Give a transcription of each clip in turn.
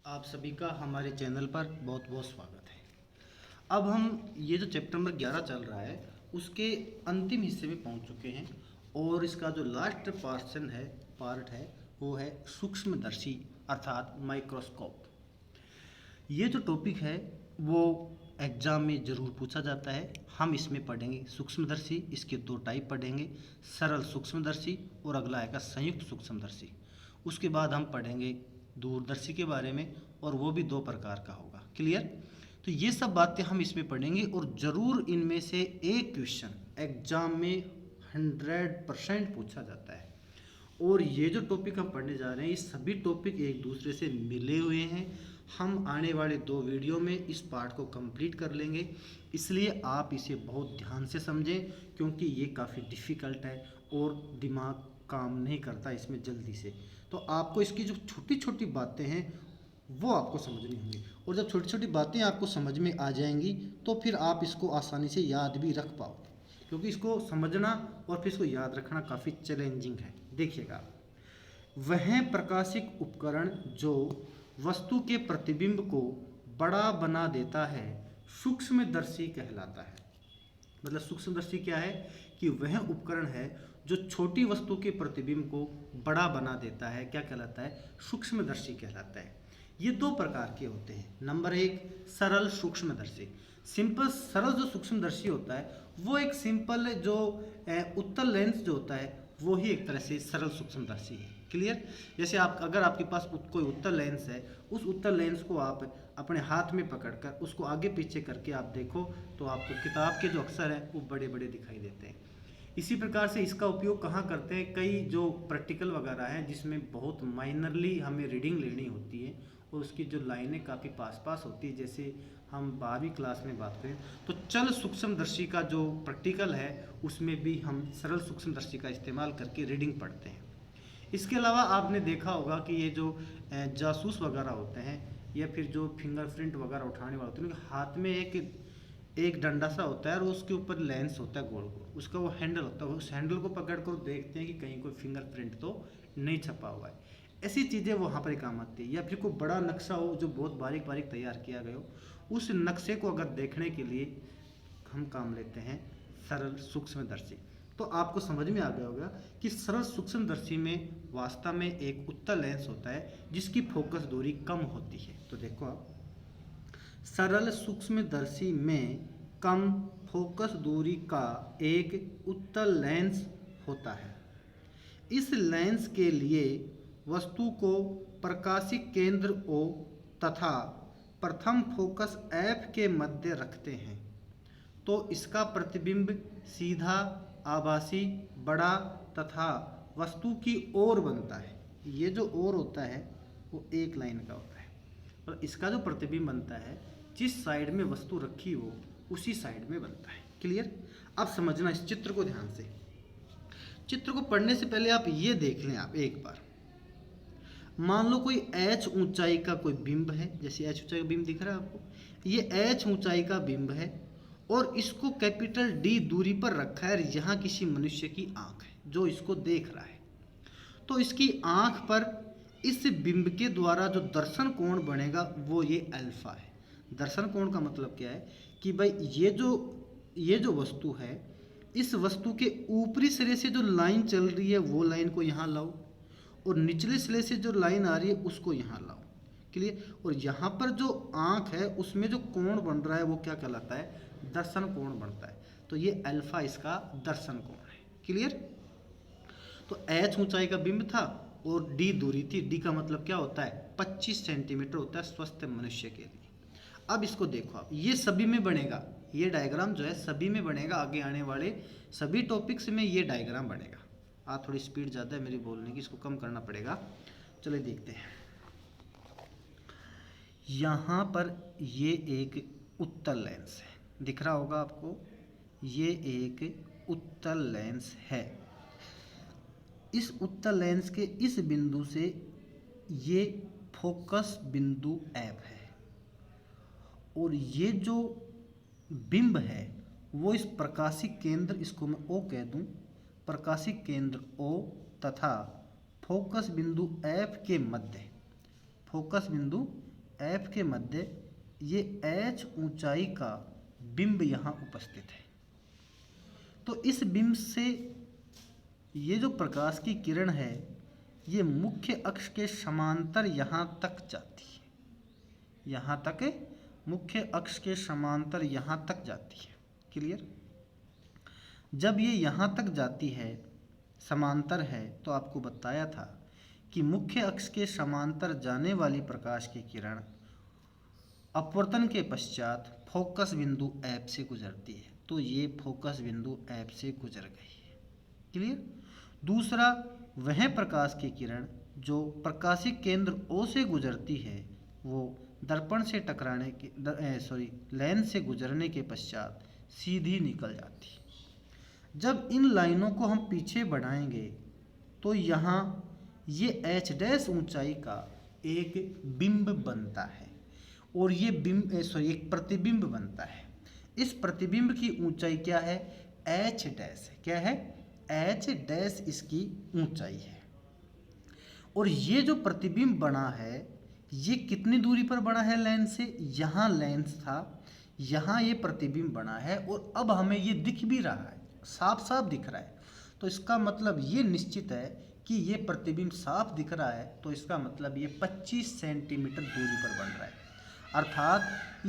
आप सभी का हमारे चैनल पर बहुत बहुत स्वागत है। अब हम ये जो चैप्टर नंबर 11 चल रहा है उसके अंतिम हिस्से में पहुंच चुके हैं और इसका जो लास्ट पार्ट है वो है सूक्ष्मदर्शी अर्थात माइक्रोस्कोप। ये जो टॉपिक है वो एग्जाम में ज़रूर पूछा जाता है। हम इसमें पढ़ेंगे सूक्ष्मदर्शी, इसके दो टाइप पढ़ेंगे, सरल सूक्ष्मदर्शी और अगला आएगा संयुक्त सूक्ष्मदर्शी। उसके बाद हम पढ़ेंगे दूरदर्शी के बारे में और वो भी दो प्रकार का होगा। क्लियर? तो ये सब बातें हम इसमें पढ़ेंगे और ज़रूर इनमें से एक क्वेश्चन एग्जाम में 100% पूछा जाता है। और ये जो टॉपिक हम पढ़ने जा रहे हैं ये सभी टॉपिक एक दूसरे से मिले हुए हैं। हम आने वाले 2 वीडियो में इस पार्ट को कंप्लीट कर लेंगे, इसलिए आप इसे बहुत ध्यान से समझें क्योंकि ये काफ़ी डिफ़िकल्ट है और दिमाग काम नहीं करता इसमें जल्दी से। तो आपको इसकी जो छोटी छोटी बातें हैं वो आपको समझनी होंगी और जब छोटी छोटी बातें आपको समझ में आ जाएंगी तो फिर आप इसको आसानी से याद भी रख पाओगे, क्योंकि इसको समझना और फिर इसको याद रखना काफ़ी चैलेंजिंग है। देखिएगा, वह प्रकाशिक उपकरण जो वस्तु के प्रतिबिंब को बड़ा बना देता है सूक्ष्मदर्शी कहलाता है। मतलब सूक्ष्मदर्शी क्या है कि वह उपकरण है जो छोटी वस्तु के प्रतिबिंब को बड़ा बना देता है, क्या कहलाता है? सूक्ष्मदर्शी कहलाता है। ये 2 प्रकार के होते हैं। नंबर 1 सरल सूक्ष्मदर्शी। सरल जो सूक्ष्मदर्शी होता है वो एक सिंपल जो उत्तल लेंस जो होता है वो ही एक तरह से सरल सूक्ष्मदर्शी है। क्लियर? जैसे अगर आपके पास कोई उत्तल लेंस है, उस उत्तल लेंस को आप अपने हाथ में पकड़कर उसको आगे पीछे करके आप देखो तो आपको किताब के जो अक्षर हैं वो बड़े बड़े दिखाई देते हैं। इसी प्रकार से इसका उपयोग कहाँ करते हैं? कई जो प्रैक्टिकल वगैरह हैं जिसमें बहुत माइनरली हमें रीडिंग लेनी होती है और उसकी जो लाइनें काफ़ी पास पास होती है, जैसे हम 12वीं क्लास में बात करें तो चल सूक्ष्मदर्शी का जो प्रैक्टिकल है उसमें भी हम सरल सूक्ष्मदर्शी का इस्तेमाल करके रीडिंग पढ़ते हैं। इसके अलावा आपने देखा होगा कि ये जो जासूस वगैरह होते हैं या फिर जो फिंगरप्रिंट वगैरह उठाने वाले होते हैं उनके हाथ में एक डंडा सा होता है और उसके ऊपर लेंस होता है गोल गोल, उसका वो हैंडल होता है। उस हैंडल को पकड़ कर देखते हैं कि कहीं कोई फिंगरप्रिंट तो नहीं छपा हुआ है। ऐसी चीज़ें वहाँ पर काम आती है। या फिर कोई बड़ा नक्शा हो जो बहुत बारीक बारीक तैयार किया गया हो, उस नक्शे को अगर देखने के लिए हम काम लेते हैं सरल सूक्ष्मदर्शी। तो आपको समझ में आ गया होगा कि सरल सूक्ष्मदर्शी में वास्तव में एक उत्तल लेंस होता है जिसकी फोकस दूरी कम होती है। तो देखो आप, सरल सूक्ष्मदर्शी में कम फोकस दूरी का एक उत्तल लेंस होता है। इस लेंस के लिए वस्तु को प्रकाशिक केंद्र O तथा प्रथम फोकस F के मध्य रखते हैं तो इसका प्रतिबिंब सीधा, आभासी, बड़ा तथा वस्तु की ओर बनता है। ये जो ओर होता है वो एक लाइन का होता है और इसका जो प्रतिबिंब बनता है जिस साइड में वस्तु रखी हो उसी साइड में बनता है। क्लियर? अब समझना इस चित्र को ध्यान से। चित्र को पढ़ने से पहले आप ये देख लें आप एक बार। मान लो कोई h ऊंचाई का कोई बिंब है, जैसे h ऊंचाई का बिंब दिख रहा है आपको, ये h ऊंचाई का बिंब है और इसको कैपिटल D दूरी पर रखा है। यहाँ किसी मनुष्य की आंख है जो इसको देख रहा है। तो इसकी आंख पर इस बिंब के द्वारा जो दर्शन कोण बनेगा वो ये अल्फा है। दर्शन कोण का मतलब क्या है कि भाई ये जो वस्तु है, इस वस्तु के ऊपरी सिरे से जो लाइन चल रही है वो लाइन को यहाँ लाओ और निचले सिरे से जो लाइन आ रही है उसको यहाँ लाओ। क्लियर? और यहाँ पर जो आंख है उसमें जो कोण बन रहा है वो क्या कहलाता है? दर्शन कोण बनता है। तो ये अल्फा इसका दर्शन कोण है। क्लियर? तो h ऊंचाई का बिंब था और d दूरी थी। d का मतलब क्या होता है? 25 सेंटीमीटर होता है स्वस्थ मनुष्य के लिए। अब इसको देखो आप, ये सभी में बनेगा, ये डायग्राम जो है सभी में बनेगा। आगे आने वाले सभी टॉपिक्स में ये डायग्राम बनेगा। आज थोड़ी स्पीड ज़्यादा है मेरी बोलने की, इसको कम करना पड़ेगा। चलिए देखते हैं। यहाँ पर ये एक उत्तल लेंस है, दिख रहा होगा आपको। ये एक उत्तल लेंस है। इस उत्तल लेंस के इस बिंदु से ये फोकस बिंदु F है और ये जो बिंब है वो इस प्रकाशिक केंद्र, इसको मैं O कह दूं, प्रकाशिक केंद्र O तथा फोकस बिंदु F के मध्य, फोकस बिंदु एफ के मध्य ये एच ऊंचाई का बिंब यहाँ उपस्थित है। तो इस बिंब से ये जो प्रकाश की किरण है ये मुख्य अक्ष के समांतर यहाँ तक जाती है, यहाँ तक मुख्य अक्ष के समांतर यहाँ तक जाती है। क्लियर? जब ये यहाँ तक जाती है, समांतर है, तो आपको बताया था कि मुख्य अक्ष के समांतर जाने वाली प्रकाश की किरण अपवर्तन के पश्चात फोकस बिंदु एफ से गुजरती है। तो ये फोकस बिंदु एफ से गुजर गई है। क्लियर? दूसरा, वह प्रकाश की किरण जो प्रकाशिक केंद्र O से गुजरती है वो दर्पण से टकराने के लेंस से गुजरने के पश्चात सीधी निकल जाती है। जब इन लाइनों को हम पीछे बढ़ाएंगे तो यहाँ ये एच डैश ऊंचाई का एक बिंब बनता है और ये एक प्रतिबिंब बनता है। इस प्रतिबिंब की ऊंचाई क्या है? एच डैश है। क्या है? एच डैश इसकी ऊंचाई है। और ये जो प्रतिबिंब बना है ये कितनी दूरी पर बना है लेंस से? यहाँ लेंस था, यहाँ ये प्रतिबिंब बना है और अब हमें ये दिख भी रहा है, साफ साफ दिख रहा है। तो इसका मतलब ये निश्चित है कि ये प्रतिबिंब साफ दिख रहा है, तो इसका मतलब ये 25 सेंटीमीटर दूरी पर बन रहा है। अर्थात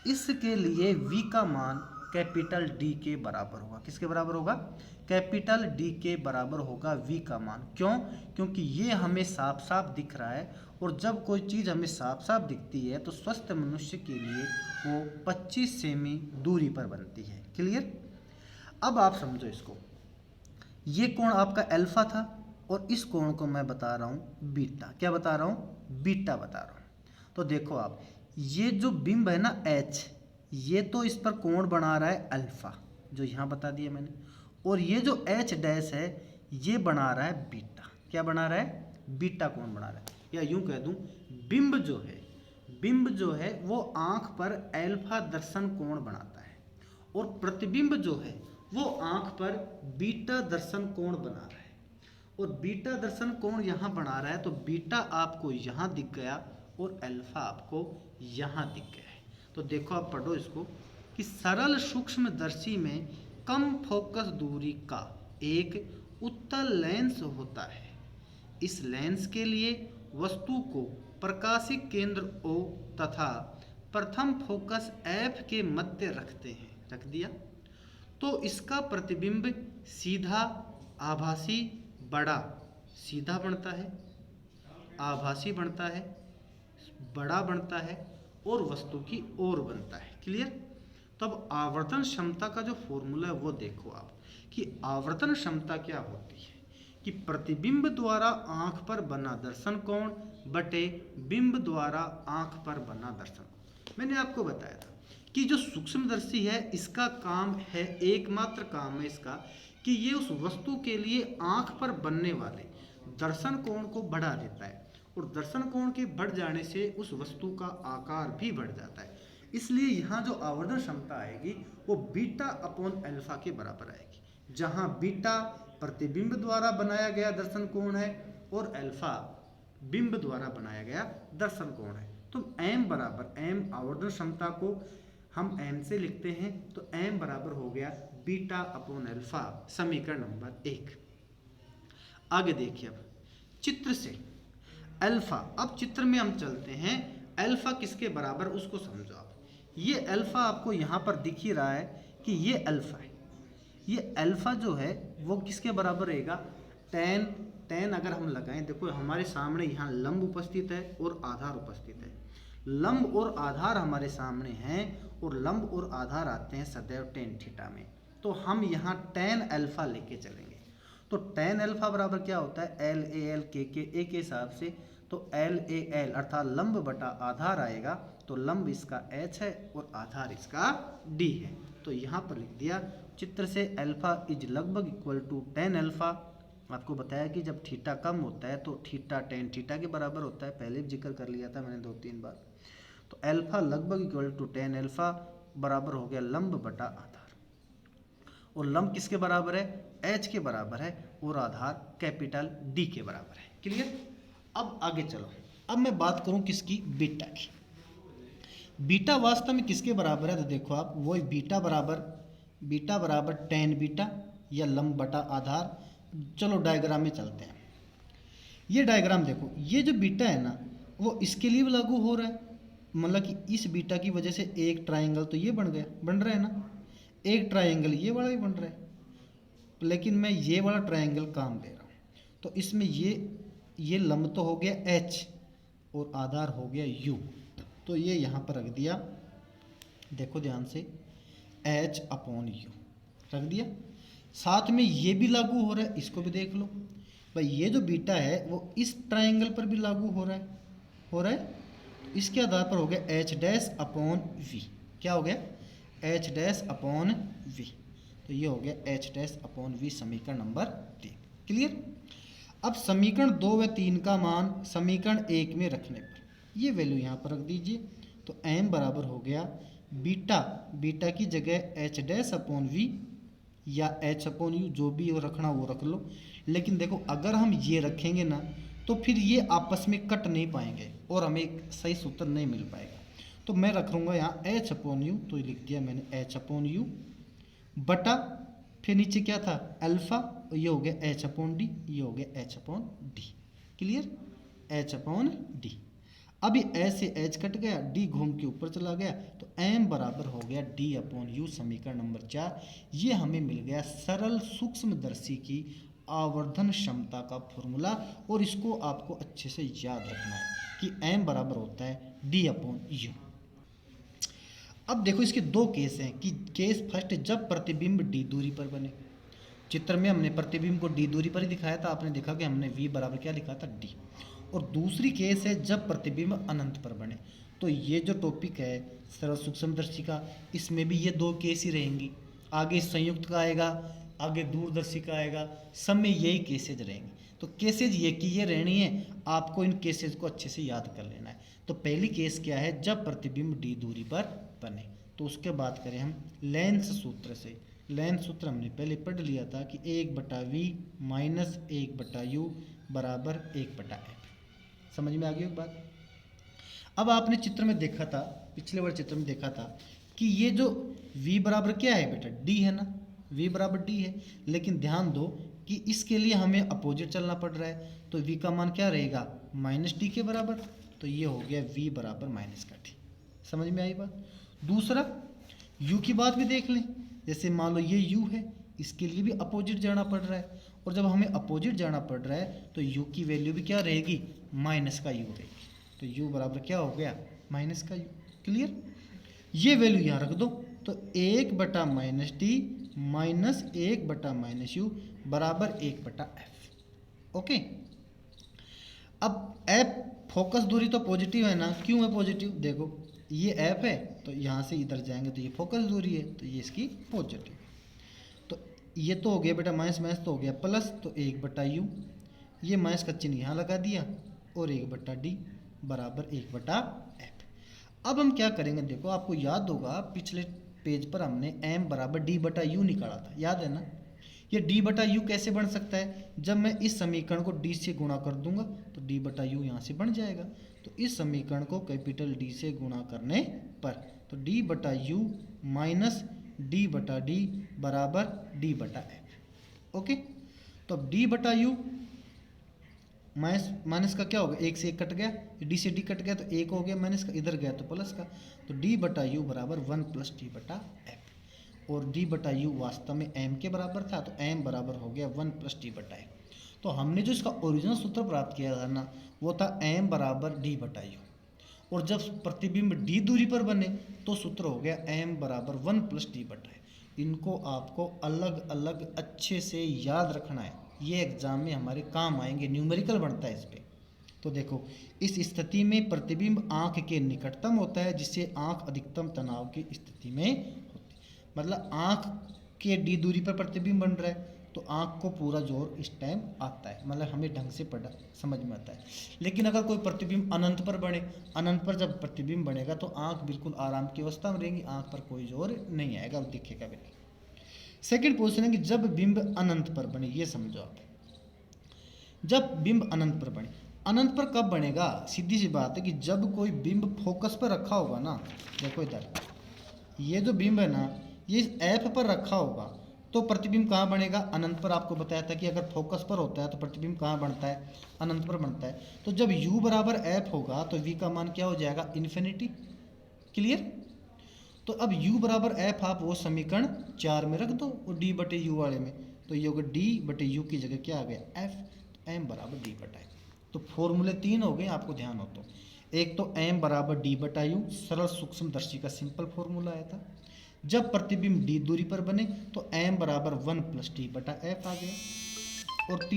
इसके लिए v का मान कैपिटल D के बराबर होगा। किसके बराबर होगा? कैपिटल D के बराबर होगा v का मान। क्यों? क्योंकि ये हमें साफ साफ दिख रहा है और जब कोई चीज़ हमें साफ साफ दिखती है तो स्वस्थ मनुष्य के लिए वो 25 सेमी दूरी पर बनती है। क्लियर? अब आप समझो इसको, ये कोण आपका अल्फा था और इस कोण को मैं बता रहा हूँ बीटा। क्या बता रहा हूँ? बीटा बता रहा हूँ। तो देखो आप, ये जो बिंब है ना H, ये तो इस पर कोण बना रहा है अल्फा, जो यहाँ बता दिया मैंने, और ये जो H डैश है ये बना रहा है बीटा। क्या बना रहा है? बीटा कोण बना रहा है। या यूं कह दूं, बिंब जो है वो आंख पर अल्फा दर्शन कोण बनाता है और प्रतिबिंब जो है वो आंख पर बीटा दर्शन कोण बना रहा है। और बीटा दर्शन कोण यहाँ बना रहा है तो बीटा आपको यहाँ दिख गया और अल्फा आपको यहाँ दिख गया है। तो देखो आप पढ़ो इसको कि सरल सूक्ष्मदर्शी में कम फोकस दूरी का एक उत्तल लेंस होता है। इस लेंस के लिए वस्तु को प्रकाशिक केंद्र O तथा प्रथम फोकस F के मध्य रखते हैं। रख दिया तो इसका प्रतिबिंब सीधा, आभासी, बड़ा, सीधा बनता है, आभासी बनता है, बड़ा बनता है और वस्तु की ओर बनता है। क्लियर? तब आवर्तन क्षमता का जो फॉर्मूला है वो देखो आप कि आवर्तन क्षमता क्या होती है कि प्रतिबिंब द्वारा आंख पर बना दर्शन कोण बटे बिंब द्वारा आंख पर बना दर्शन कोण। मैंने आपको बताया था कि जो सूक्ष्मदर्शी है इसका काम है, एकमात्र काम है इसका कि ये उस वस्तु के लिए आंख पर बनने वाले दर्शन कोण को बढ़ा देता है और दर्शन कोण के बढ़ जाने से उस वस्तु का आकार भी बढ़ जाता है। इसलिए यहाँ जो आवर्धन क्षमता आएगी वो बीटा अपॉन अल्फा के बराबर आएगी, जहाँ बीटा प्रतिबिंब द्वारा बनाया गया दर्शन कोण है और अल्फा बिंब द्वारा बनाया गया दर्शन कोण है। तो m बराबर m आवर्धन क्षमता को हम m से लिखते हैं तो m बराबर हो गया बीटा अपॉन अल्फा, समीकरण नंबर 1। आगे देखिए अब चित्र से अल्फा, अब चित्र में हम चलते हैं, अल्फा किसके बराबर उसको समझो आप। ये अल्फा आपको यहाँ पर दिख ही रहा है कि ये अल्फा है। ये अल्फा जो है वो किसके बराबर रहेगा? tan अगर हम लगाएं, देखो हमारे सामने यहाँ लंब उपस्थित है और आधार उपस्थित है। लंब और आधार हमारे सामने हैं और लंब और आधार आते हैं सदैव tan थीटा में। तो हम यहाँ tan अल्फा लेके चलेंगे। तो tan अल्फा बराबर क्या होता है? LAL के A के हिसाब से तो LAL अर्थात लंब बटा आधार आएगा। तो लंब इसका H है और आधार इसका D है। तो यहाँ पर लिख दिया चित्र से अल्फा इज लगभग इक्वल टू tan अल्फा। आपको बताया कि जब थीटा कम होता है तो थीटा tan थीटा के बराबर होता है, पहले भी जिक्र कर लिया था मैंने 2-3 बार। तो अल्फा लगभग इक्वल टू tan अल्फा बराबर हो गया लंब बटा आधार, और लंब किसके बराबर है? H के बराबर है और आधार कैपिटल D के बराबर है। क्लियर? अब आगे चलो, अब मैं बात करूं किसकी, बीटा की। बीटा वास्तव में किसके बराबर है, तो देखो आप वही बीटा बराबर टेन बीटा या लंब बटा आधार। चलो डायग्राम में चलते हैं। ये डायग्राम देखो, ये जो बीटा है ना वो इसके लिए भी लागू हो रहा है, मतलब कि इस बीटा की वजह से एक ट्राइंगल तो ये बन रहा है ना, एक ट्राइंगल ये वाला भी बन रहा है, लेकिन मैं ये वाला ट्राइंगल काम दे रहा हूँ। तो इसमें ये लंब तो हो गया H और आधार हो गया U, तो ये यहाँ पर रख दिया, देखो ध्यान से, H/U रख दिया। साथ में ये भी लागू हो रहा है, इसको भी देख लो भाई, ये जो बीटा है वो इस ट्राइंगल पर भी लागू हो रहा है। इसके आधार पर हो गया H'/V, क्या हो गया, H'/V, तो ये हो गया H'/V समीकरण नंबर 3। क्लियर। अब समीकरण 2 व 3 का मान समीकरण 1 में रखने पर ये वैल्यू यहाँ पर रख दीजिए, तो m बराबर हो गया बीटा की जगह H'/V या H/U, जो भी वो रखना वो रख लो। लेकिन देखो अगर हम ये रखेंगे ना तो फिर ये आपस में कट नहीं पाएंगे और हमें एक सही सूत्र नहीं मिल पाएगा। तो मैं रखूँगा यहाँ H/U, तो लिख दिया मैंने H/U बटा, फिर नीचे क्या था अल्फा, ये हो गया H/D, ये हो गया H/D। Clear, H/D। अब ये H से H कट गया, D घूम के ऊपर चला गया, तो m बराबर हो गया D/U समीकरण नंबर 4। ये हमें मिल गया सरल सूक्ष्मदर्शी की आवर्धन क्षमता का फॉर्मूला, और इसको आपको अच्छे से याद रखना है कि m बराबर होता है D/U। अब देखो इसके दो केस हैं कि केस फर्स्ट, जब प्रतिबिंब d दूरी पर बने। चित्र में हमने प्रतिबिंब को d दूरी पर ही दिखाया था, आपने देखा कि हमने v बराबर क्या लिखा था, d। और दूसरी केस है जब प्रतिबिंब अनंत पर बने। तो ये जो टॉपिक है सरल सूक्ष्मदर्शी का, इसमें भी ये दो केस ही रहेंगी। आगे संयुक्त का आएगा, आगे दूरदर्शी का आएगा, सब में यही केसेज रहेंगे। तो केसेज ये कि ये रहनी है, आपको इन केसेज को अच्छे से याद कर लेना है। तो पहली केस क्या है, जब प्रतिबिंब d दूरी पर बने। तो उसके बात करें हम लेंस सूत्र से। लेंस सूत्र हमने पहले पढ़ लिया था कि 1/v माइनस 1/u बराबर 1/f। समझ में आ गई एक बात। अब आपने चित्र में देखा था, पिछले वाले चित्र में देखा था कि ये जो v बराबर क्या है बेटा, d है ना, v बराबर d है। लेकिन ध्यान दो कि इसके लिए हमें अपोजिट चलना पड़ रहा है, तो v का मान क्या रहेगा, -d के बराबर। तो ये हो गया v बराबर -d। समझ में आई बात। दूसरा u की बात भी देख लें, जैसे मान लो ये u है, इसके लिए भी अपोजिट जाना पड़ रहा है, और जब हमें अपोजिट जाना पड़ रहा है तो u की वैल्यू भी क्या रहेगी, -u रहेगी। तो u बराबर क्या हो गया, -u। क्लियर। ये वैल्यू यहाँ रख दो, तो 1/-d माइनस 1/-u बराबर 1/f। ओके। अब f फोकस दूरी तो पॉजिटिव है ना, क्यों है पॉजिटिव, देखो ये f है तो यहाँ से इधर जाएंगे तो ये फोकस दूरी है, तो ये इसकी पॉजिटिव। तो ये तो हो गया बेटा माइनस माइनस तो हो गया प्लस, तो 1/u, ये माइनस का चिन्ह यहाँ लगा दिया, और 1/d बराबर 1/f। अब हम क्या करेंगे, देखो आपको याद होगा पिछले पेज पर हमने m बराबर d/u निकाला था, याद है ना। ये d/u कैसे बन सकता है, जब मैं इस समीकरण को d से गुणा कर दूंगा तो d/u यहाँ से बन जाएगा। तो इस समीकरण को कैपिटल D से गुणा करने पर, तो d/u माइनस d/d बराबर d/f। ओके। तो अब d/u माइनस का क्या होगा, 1 से 1 कट गया, d से d कट गया तो 1 हो गया, माइनस का इधर गया तो प्लस का, तो d/u बराबर 1 + d/f। और d/u वास्तव में m के बराबर था, तो m बराबर हो गया 1 + d/f। तो हमने जो इसका ओरिजिनल सूत्र प्राप्त किया था ना, वो था m बराबर d/u, और जब प्रतिबिंब d दूरी पर बने तो सूत्र हो गया m बराबर 1 + d/f। इनको आपको अलग अलग अच्छे से याद रखना है, ये एग्जाम में हमारे काम आएंगे, न्यूमेरिकल बनता है इस पे। तो देखो इस स्थिति में प्रतिबिंब आंख के निकटतम होता है, जिससे आंख अधिकतम तनाव की स्थिति में होती है। मतलब आंख के d दूरी पर प्रतिबिंब बन रहा है तो आंख को पूरा जोर इस टाइम आता है, मतलब हमें ढंग से पढ़ा समझ में आता है। लेकिन अगर कोई प्रतिबिंब अनंत पर बने, अनंत पर जब प्रतिबिंब बनेगा तो आंख बिल्कुल आराम की अवस्था में रहेगी, आंख पर कोई जोर नहीं आएगा, दिखेगा भी नहीं। सेकंड पोजीशन है कि जब बिंब अनंत पर बने, ये समझो आप, जब बिंब अनंत पर बने अनंत पर कब बनेगा? सीधी सी बात है कि जब कोई बिंब फोकस पर रखा होगा ना, देखो इधर ये जो बिंब है ना, ये इस एफ पर रखा होगा तो प्रतिबिंब कहाँ बनेगा? अनंत पर। आपको बताया था कि अगर फोकस पर होता है तो प्रतिबिंब कहाँ बनता है? अनंत पर बनता है। तो जब u बराबर एफ होगा तो v का मान क्या हो जाएगा? इन्फिनिटी। क्लियर? तो अब u बराबर एफ आप वो समीकरण 4 में रख दो और d बटे यू वाले में, तो ये होगा d बटे यू की जगह क्या आ गया? f। m बराबर d बटा है। तो फॉर्मूले 3 हो गए, आपको ध्यान हो तो। एक तो m बराबर d बटा यू, सरल सूक्ष्मदर्शी का सिंपल फॉर्मूला आया था। जब प्रतिबिंब d दूरी पर बने तो m बराबर 1 प्लस d बटा f आ गया। और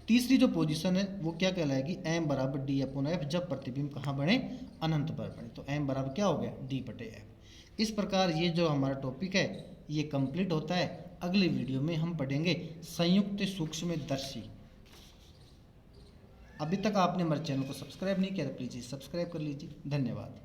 तीसरी जो पोजीशन है वो क्या कहलाएगी? m बराबर d अपॉन f, जब प्रतिबिंब कहाँ बने? अनंत पर बने। तो m बराबर क्या हो गया? d बटे f। इस प्रकार ये जो हमारा टॉपिक है ये कंप्लीट होता है। अगली वीडियो में हम पढ़ेंगे संयुक्त सूक्ष्मदर्शी। अभी तक आपने हमारे चैनल को सब्सक्राइब नहीं किया तो प्लीज़ सब्सक्राइब कर लीजिए। धन्यवाद।